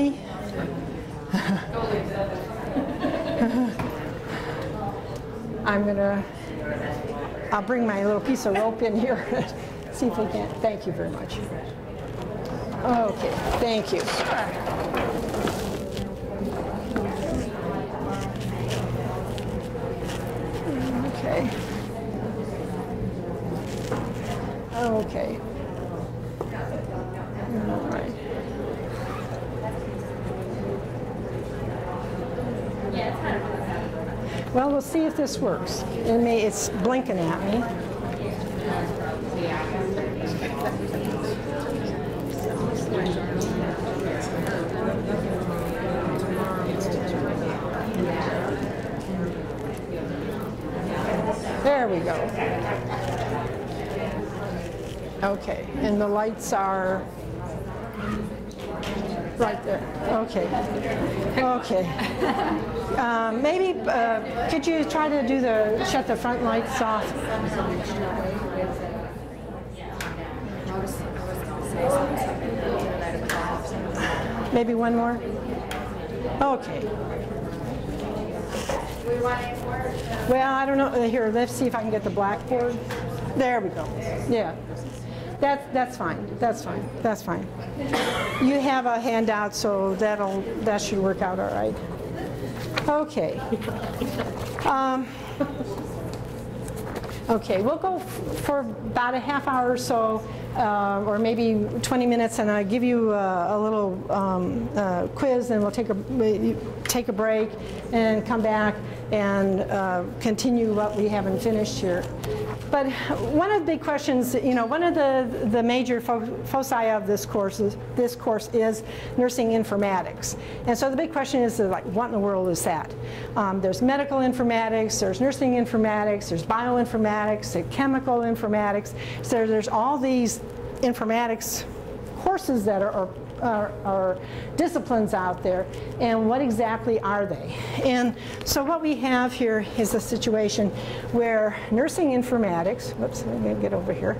me? I'll bring my little piece of rope in here. See if we can. Thank you very much. Okay, thank you. Okay. Okay. All right. Well, we'll see if this works. It's blinking at me. There we go. Okay, and the lights are right there. Okay. Okay. Maybe could you try to do shut the front lights off? Maybe one more? Okay. Well, I don't know. Here, let's see if I can get the blackboard. There we go. Yeah. That's fine. That's fine. That's fine. You have a handout, so that should work out all right. Okay. Okay, we'll go for about a half hour or so, or maybe 20 minutes, and I'll give you a little quiz, and we'll take a break and come back and continue what we haven't finished here. But one of the big questions, one of the major foci of this course is nursing informatics. And so the big question is, like, what in the world is that? There's medical informatics, there's nursing informatics, there's bioinformatics, there's chemical informatics. So there's all these informatics courses that are disciplines out there, and what exactly are they? And so what we have here is a situation where nursing informatics, whoops, let me get over here,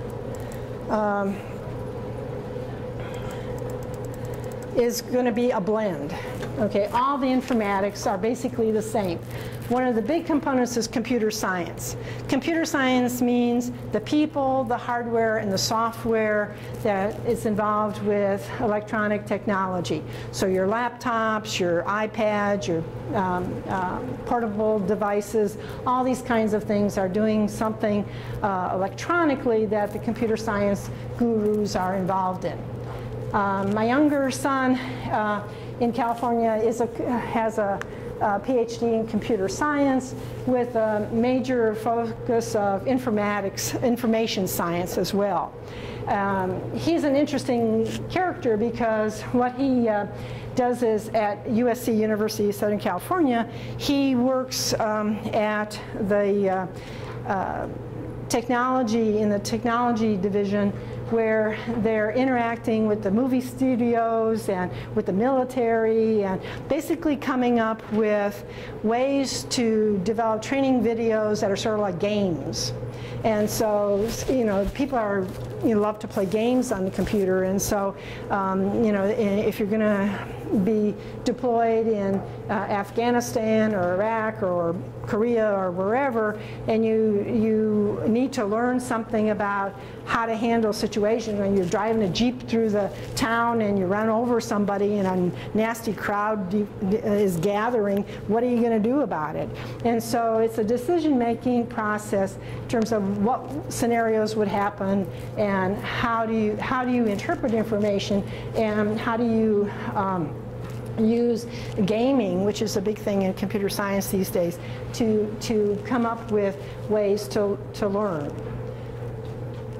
is going to be a blend. Okay, all the informatics are basically the same. One of the big components is computer science. Computer science means the people, the hardware, and the software that is involved with electronic technology. So your laptops, your iPads, your portable devices, all these kinds of things are doing something electronically that the computer science gurus are involved in. My younger son in California has a PhD in computer science with a major focus of information science as well. He's an interesting character because what he does is at USC, University of Southern California, he works at the technology division, where they're interacting with the movie studios and with the military, and basically coming up with ways to develop training videos that are sort of like games. And so, people love to play games on the computer, and so, if you're going to be deployed in Afghanistan or Iraq or Korea or wherever, and you need to learn something about how to handle situations when you're driving a Jeep through the town and you run over somebody and a nasty crowd is gathering, what are you going to do about it? And so it's a decision-making process in terms of what scenarios would happen, and how do you interpret information, and how do you use gaming, which is a big thing in computer science these days, to come up with ways to learn.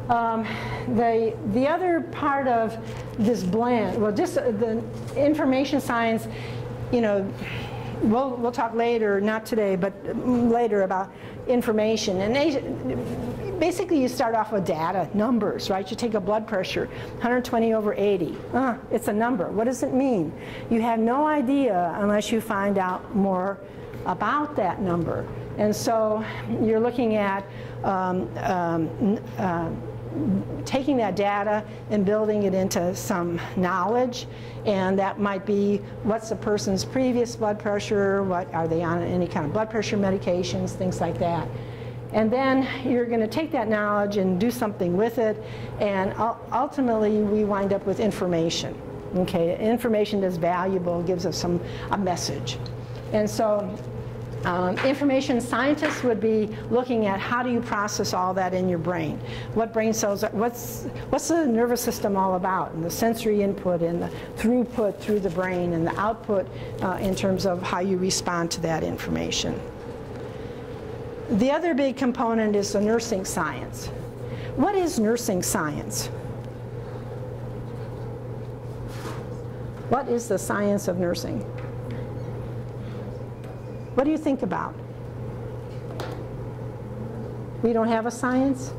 The other part of this blend, well, just the information science, we'll talk later, not today, but later, about information. And basically you start off with data, numbers, right? You take a blood pressure, 120/80. It's a number. What does it mean? You have no idea unless you find out more about that number. And so you're looking at taking that data and building it into some knowledge, and that might be what's the person's previous blood pressure, what are they on any kind of blood pressure medications, things like that. And then you're going to take that knowledge and do something with it, and ultimately we wind up with information. Okay, information that's valuable, gives us a message. And so information scientists would be looking at how do you process all that in your brain. What brain cells are, what's the nervous system all about, and the sensory input and the throughput through the brain and the output in terms of how you respond to that information. The other big component is the nursing science. What is nursing science? What is the science of nursing? What do you think about? We don't have a science?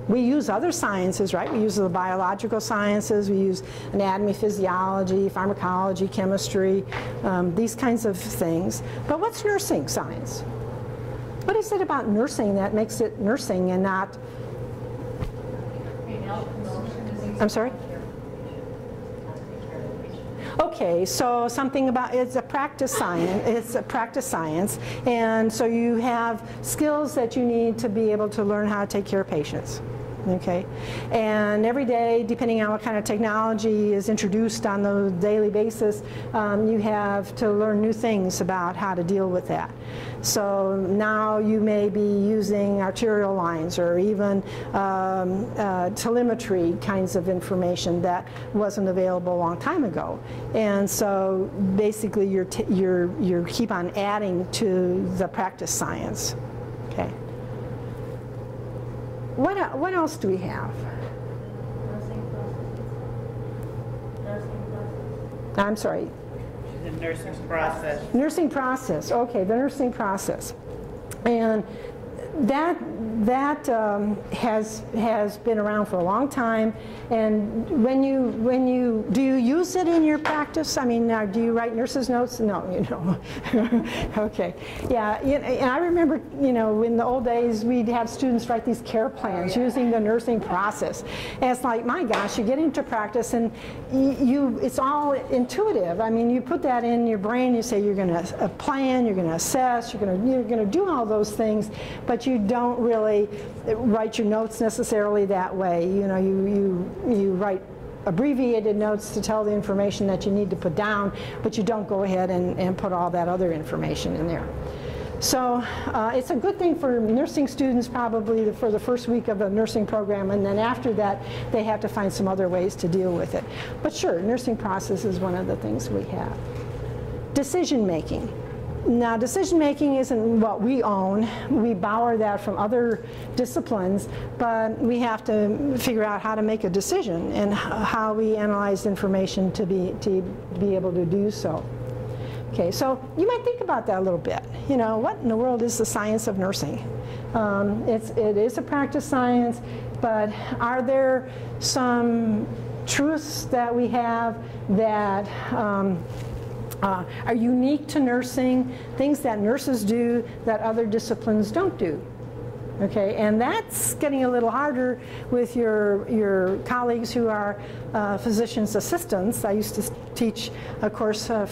We use other sciences, right? We use the biological sciences, we use anatomy, physiology, pharmacology, chemistry, these kinds of things. But what's nursing science? What is it about nursing that makes it nursing and not... I'm sorry? Okay, so something about, it's a practice science, and so you have skills that you need to be able to learn how to take care of patients. Okay, and every day, depending on what kind of technology is introduced on the daily basis, you have to learn new things about how to deal with that. So now you may be using arterial lines or even telemetry kinds of information that wasn't available a long time ago. And so basically you keep on adding to the practice science. Okay. What else do we have? I'm sorry. The nursing process. Nursing process. Okay, the nursing process, and that has been around for a long time. And do you use it in your practice? I mean, do you write nurses' notes? No, you don't. Okay, yeah. And I remember, in the old days, we'd have students write these care plans using the nursing process. And it's like, my gosh, you get into practice and it's all intuitive. I mean, you put that in your brain. You say you're going to plan, you're going to assess, you're going to do all those things, but you don't really write your notes necessarily that way. You write abbreviated notes to tell the information that you need to put down, but you don't go ahead and put all that other information in there. So it's a good thing for nursing students probably for the first week of a nursing program, and then after that they have to find some other ways to deal with it. But sure, nursing process is one of the things we have. Decision making. Now, decision-making isn't what we own. We borrow that from other disciplines, but we have to figure out how to make a decision and how we analyze information to be able to do so. Okay, so you might think about that a little bit. What in the world is the science of nursing? It is a practice science, but are there some truths that we have that are unique to nursing, things that nurses do that other disciplines don't do? Okay, and that's getting a little harder with your colleagues who are physician's assistants. I used to teach a course of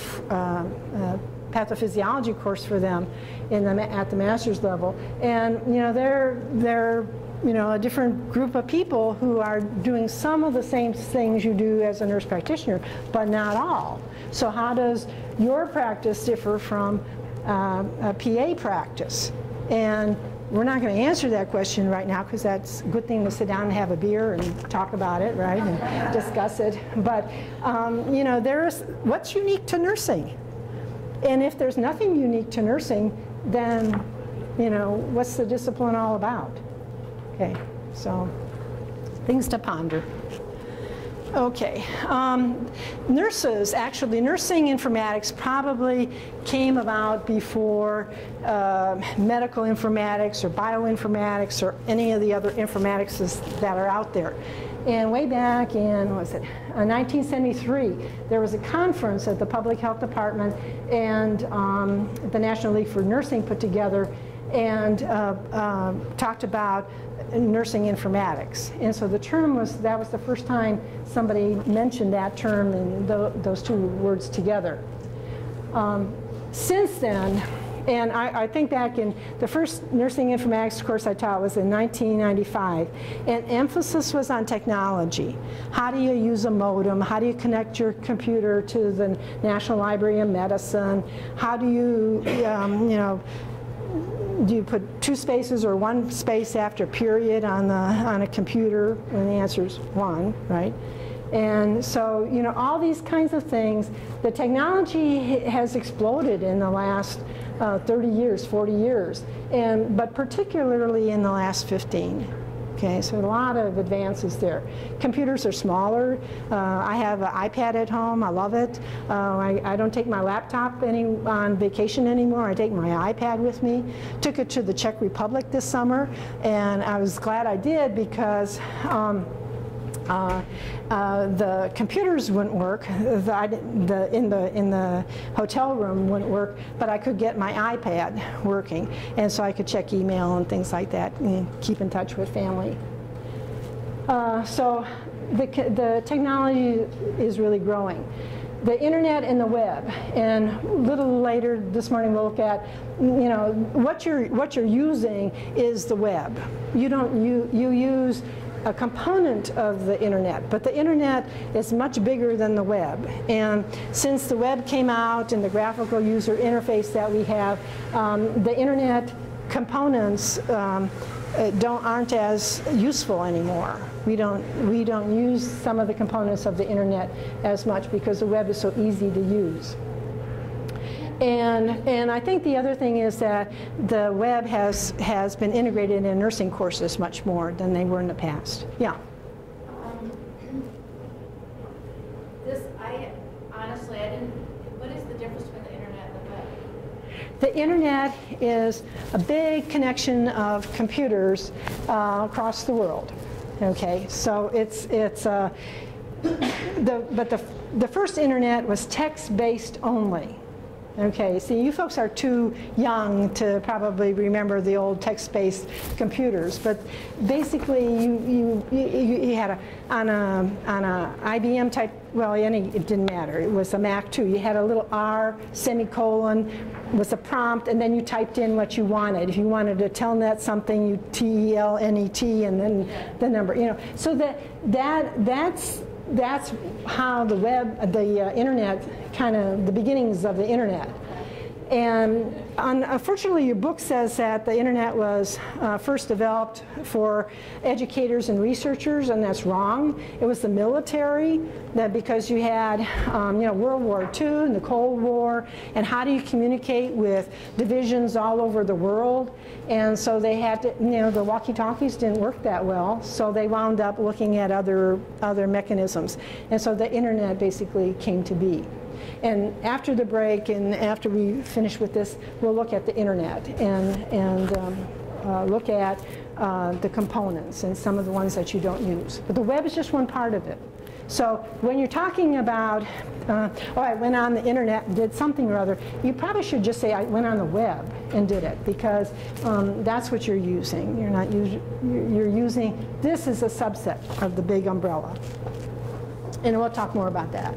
pathophysiology course for them at the master's level, and they're a different group of people who are doing some of the same things you do as a nurse practitioner, but not all. So how does your practice differ from a PA practice? And we're not going to answer that question right now because that's a good thing to sit down and have a beer and talk about it, right, and discuss it. But there's what's unique to nursing, and if there's nothing unique to nursing, then what's the discipline all about? Okay, so things to ponder. Okay, actually nursing informatics probably came about before medical informatics or bioinformatics or any of the other informatics that are out there. And way back in, 1973, there was a conference that the Public Health Department and the National League for Nursing put together, and talked about nursing informatics. And so the term was, that was the first time somebody mentioned that term and those two words together. Since then, and I think back in the first nursing informatics course I taught was in 1995, and emphasis was on technology. How do you use a modem? How do you connect your computer to the National Library of Medicine? How do you, you know, do you put 2 spaces or 1 space after period on a computer? And the answer is 1, right? And so, you know, all these kinds of things, the technology has exploded in the last 30 years, 40 years, but particularly in the last 15. Okay, so a lot of advances there. Computers are smaller. I have an iPad at home. I love it. I don't take my laptop on vacation anymore. I take my iPad with me. Took it to the Czech Republic this summer, and I was glad I did because the computers wouldn't work. In the hotel room wouldn't work, but I could get my iPad working, and so I could check email and things like that and keep in touch with family. So the technology is really growing. The internet and the web, and a little later this morning we'll look at, you know, what you're using is the web. You use a component of the internet, but the internet is much bigger than the web. And since the web came out and the graphical user interface that we have, the internet components aren't as useful anymore. We don't use some of the components of the internet as much because the web is so easy to use. And I think the other thing is that the web has been integrated in nursing courses much more than they were in the past. Yeah. Honestly, I didn't. What is the difference between the internet and the web? The internet is a big connection of computers across the world. Okay, so the first internet was text-based only. Okay, see, you folks are too young to probably remember the old text-based computers, but basically you had on a IBM type, well, it didn't matter. It was a Mac too. You had a little R semicolon was a prompt, and then you typed in what you wanted. If you wanted to telnet something, you TELNET, and then the number. You know, so that's how the web, the internet, kind of the beginnings of the internet. And unfortunately, your book says that the internet was first developed for educators and researchers, and that's wrong. It was the military, that because you had you know, World War II and the Cold War, and how do you communicate with divisions all over the world? And so they had to, you know, the walkie-talkies didn't work that well, so they wound up looking at other mechanisms. And so the internet basically came to be. And after the break, and after we finish with this, we'll look at the internet and look at the components and some of the ones that you don't use. But the web is just one part of it. So when you're talking about, oh, I went on the internet and did something or other, you probably should just say, I went on the web and did it, because that's what you're using. You're not you're using, this is a subset of the big umbrella. And we'll talk more about that.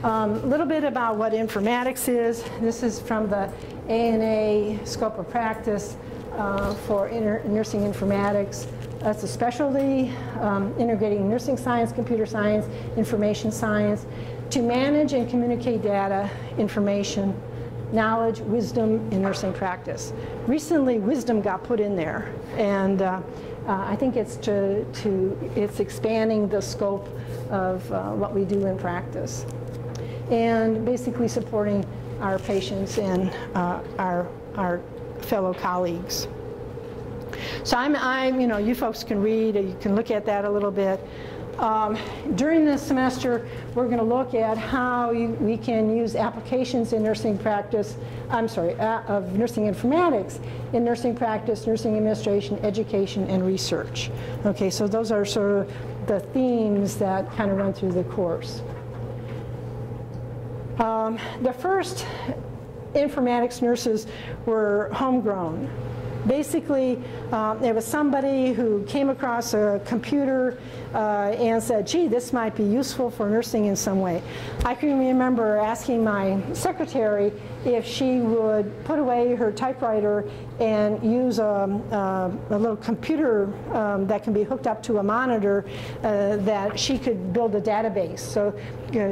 A little bit about what informatics is. This is from the ANA scope of practice for nursing informatics. That's a specialty integrating nursing science, computer science, information science to manage and communicate data, information, knowledge, wisdom in nursing practice. Recently, wisdom got put in there, and I think it's it's expanding the scope of what we do in practice, and basically supporting our patients and our fellow colleagues. So you know, you folks can read, or you can look at that a little bit. During this semester, we're going to look at how we can use applications in nursing practice, of nursing informatics in nursing practice, nursing administration, education, and research. Okay, so those are sort of the themes that kind of run through the course. The first informatics nurses were homegrown. Basically, there was somebody who came across a computer and said, gee, this might be useful for nursing in some way. I can remember asking my secretary if she would put away her typewriter and use a little computer that can be hooked up to a monitor that she could build a database. So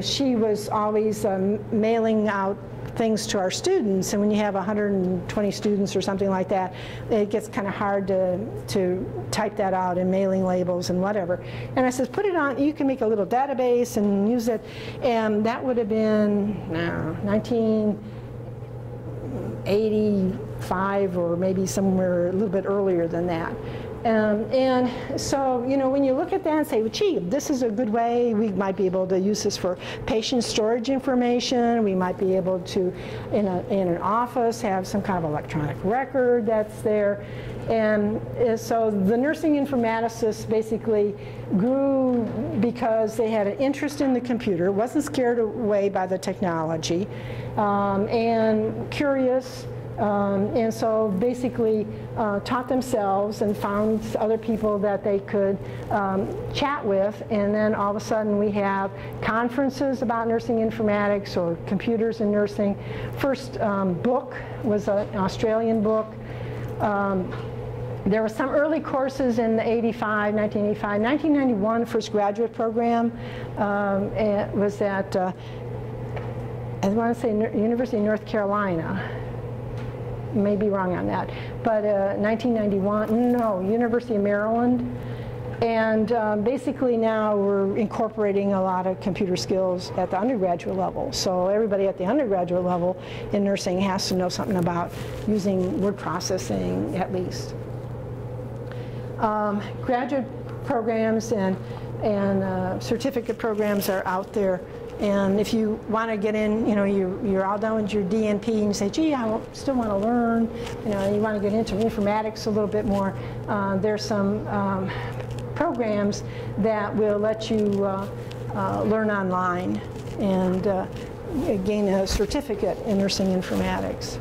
she was always mailing out things to our students, and when you have 120 students or something like that, it gets kind of hard to type that out in mailing labels and whatever. And I said, put it on, you can make a little database and use it, and that would have been 1985 or maybe somewhere a little bit earlier than that. And so, you know, when you look at that and say, well, gee, this is a good way, we might be able to use this for patient storage information, we might be able to, in an office, have some kind of electronic record that's there. And so the nursing informaticists basically grew because they had an interest in the computer, wasn't scared away by the technology, and curious. And so basically taught themselves and found other people that they could chat with, and then all of a sudden we have conferences about nursing informatics or computers in nursing. First book was an Australian book. There were some early courses in the 1985, 1991, the first graduate program was at, I want to say University of North Carolina. May be wrong on that, but 1991, no, University of Maryland. And basically now we're incorporating a lot of computer skills at the undergraduate level. So everybody at the undergraduate level in nursing has to know something about using word processing at least. Graduate programs and certificate programs are out there. And if you want to get in, you know, you're all done with your DNP and you say, gee, I still want to learn, you know, and you want to get into informatics a little bit more, there's some programs that will let you learn online and gain a certificate in nursing informatics.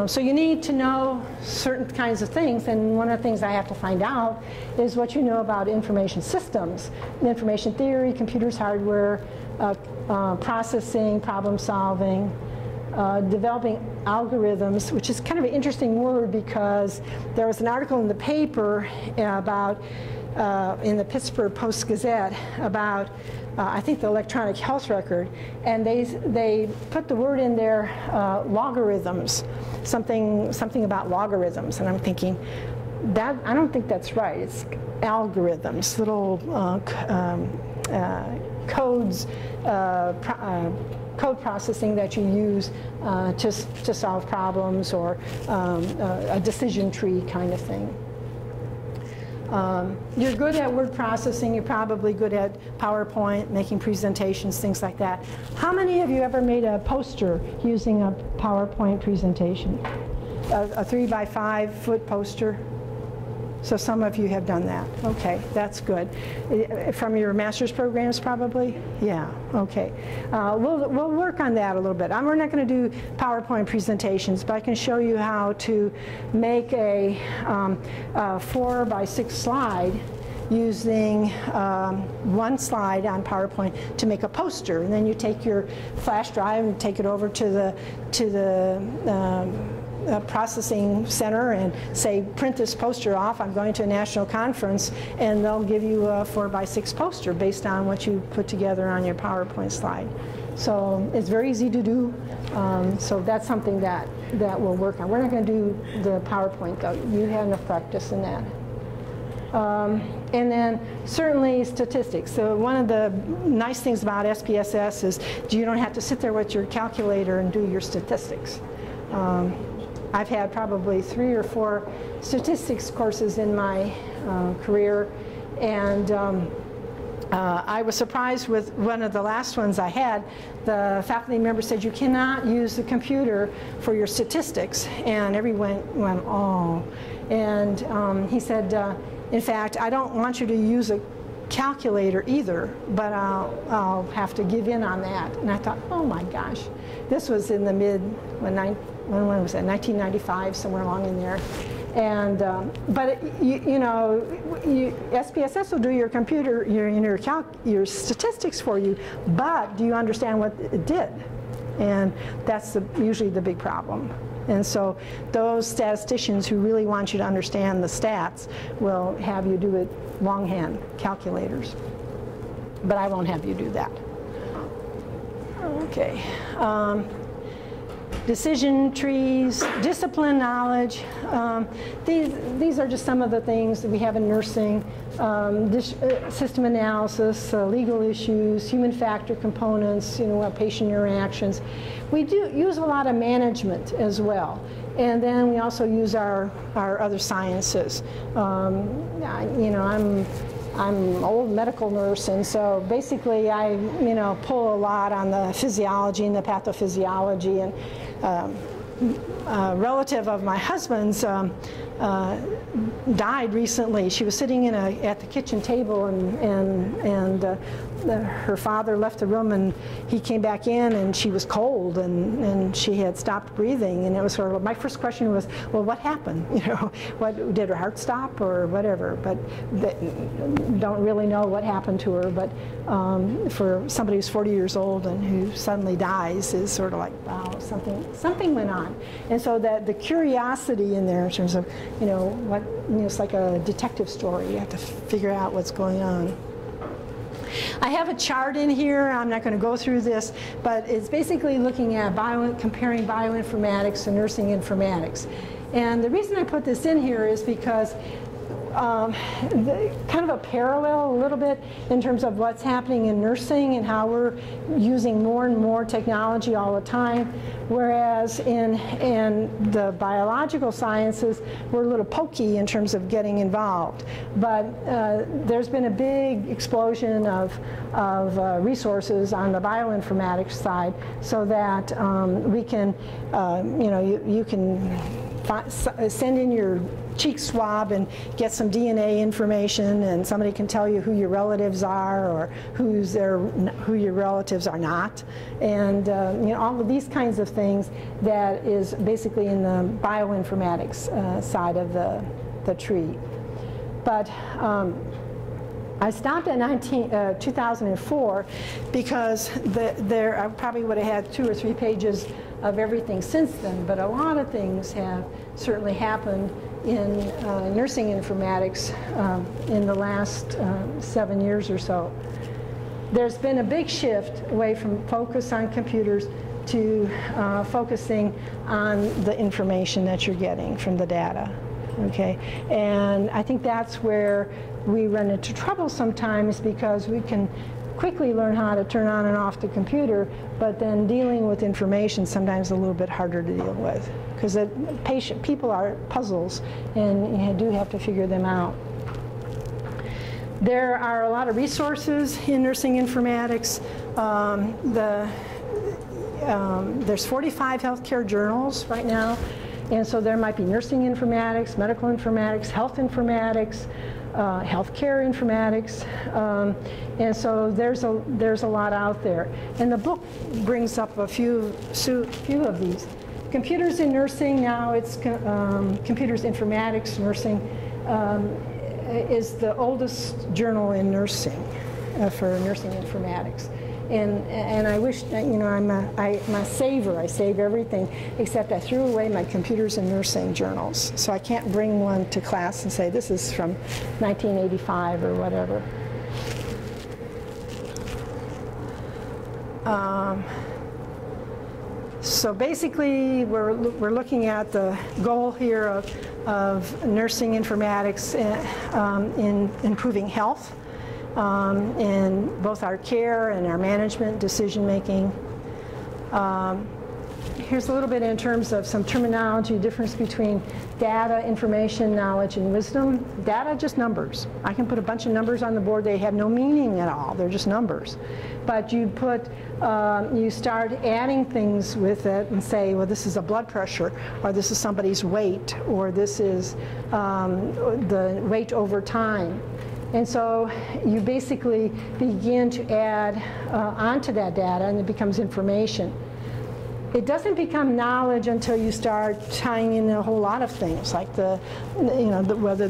So you need to know certain kinds of things, and one of the things I have to find out is what you know about information systems, information theory, computers, hardware, processing, problem solving, developing algorithms, which is kind of an interesting word because there was an article in the paper about, in the Pittsburgh Post-Gazette about I think the electronic health record, and they put the word in there, logarithms, something about logarithms, and I'm thinking, that I don't think that's right. It's algorithms, little codes, code processing that you use to solve problems, or a decision tree kind of thing. You're good at word processing, you're probably good at PowerPoint, making presentations, things like that. How many of you ever made a poster using a PowerPoint presentation? A 3x5 foot poster? So some of you have done that. Okay, that's good. From your master's programs probably? Yeah, okay. We'll work on that a little bit. We're not going to do PowerPoint presentations, but I can show you how to make a 4x6 slide using one slide on PowerPoint to make a poster. And then you take your flash drive and take it over to the processing center and say, print this poster off, I'm going to a national conference, and they'll give you a 4x6 poster based on what you put together on your PowerPoint slide. So it's very easy to do. So that's something that we'll work on. We're not going to do the PowerPoint though. You have enough practice in that. And then certainly statistics. So one of the nice things about SPSS is you don't have to sit there with your calculator and do your statistics. I've had probably 3 or 4 statistics courses in my career, and I was surprised with one of the last ones I had. The faculty member said, you cannot use the computer for your statistics, and everyone went, oh. And he said, in fact, I don't want you to use a calculator either, but I'll have to give in on that. And I thought, oh my gosh, this was in the when was that, 1995, somewhere along in there. And but SPSS will do your computer, your statistics for you, but do you understand what it did? And that's usually the big problem. And so those statisticians who really want you to understand the stats will have you do it longhand calculators. But I won't have you do that. Okay. Decision trees, discipline knowledge. These are just some of the things that we have in nursing. System analysis, legal issues, human factor components, patient interactions. We do use a lot of management as well. And then we also use our other sciences. I'm an old medical nurse, and so basically I pull a lot on the physiology and the pathophysiology. And a relative of my husband's died recently. She was sitting at the kitchen table, and her father left the room, and he came back in, and she was cold, and she had stopped breathing. And it was sort of, my first question was, well, what happened? What did her heart stop or whatever? But don't really know what happened to her. But for somebody who's 40 years old and who suddenly dies is sort of like, wow, something went on. And so that the curiosity in there in terms of it's like a detective story. You have to figure out what's going on. I have a chart in here. I'm not going to go through this, but it's basically looking at comparing bioinformatics and nursing informatics. And the reason I put this in here is because kind of a parallel a little bit in terms of what's happening in nursing and how we're using more and more technology all the time, whereas in the biological sciences we're a little pokey in terms of getting involved. But there's been a big explosion of resources on the bioinformatics side, so that we can, you can send in your cheek swab and get some DNA information, and somebody can tell you who your relatives are or who your relatives are not, and all of these kinds of things that is basically in the bioinformatics side of the tree. But I stopped at 2004 because I probably would have had 2 or 3 pages of everything since then, but a lot of things have certainly happened in nursing informatics in the last 7 years or so. There's been a big shift away from focus on computers to focusing on the information that you're getting from the data. Okay, and I think that's where we run into trouble sometimes, because we can quickly learn how to turn on and off the computer, but then dealing with information sometimes a little bit harder to deal with, because people are puzzles and you do have to figure them out. There are a lot of resources in nursing informatics. There's 45 healthcare journals right now, and so there might be nursing informatics, medical informatics, health informatics, healthcare informatics, and so there's a lot out there. And the book brings up a few of these. Computers in nursing, now it's Computers Informatics Nursing, is the oldest journal in nursing for nursing informatics. And I wish, I'm a saver. I save everything, except I threw away my Computers in Nursing journals. So I can't bring one to class and say, this is from 1985 or whatever. So basically, we're looking at the goal here of nursing informatics in improving health. In both our care and our management decision making. Here's a little bit in terms of some terminology difference between data, information, knowledge, and wisdom. Data, just numbers. I can put a bunch of numbers on the board. They have no meaning at all. They're just numbers. But you start adding things with it and say, well, this is a blood pressure, or this is somebody's weight, or this is the weight over time. And so you basically begin to add onto that data, and it becomes information. It doesn't become knowledge until you start tying in a whole lot of things, like whether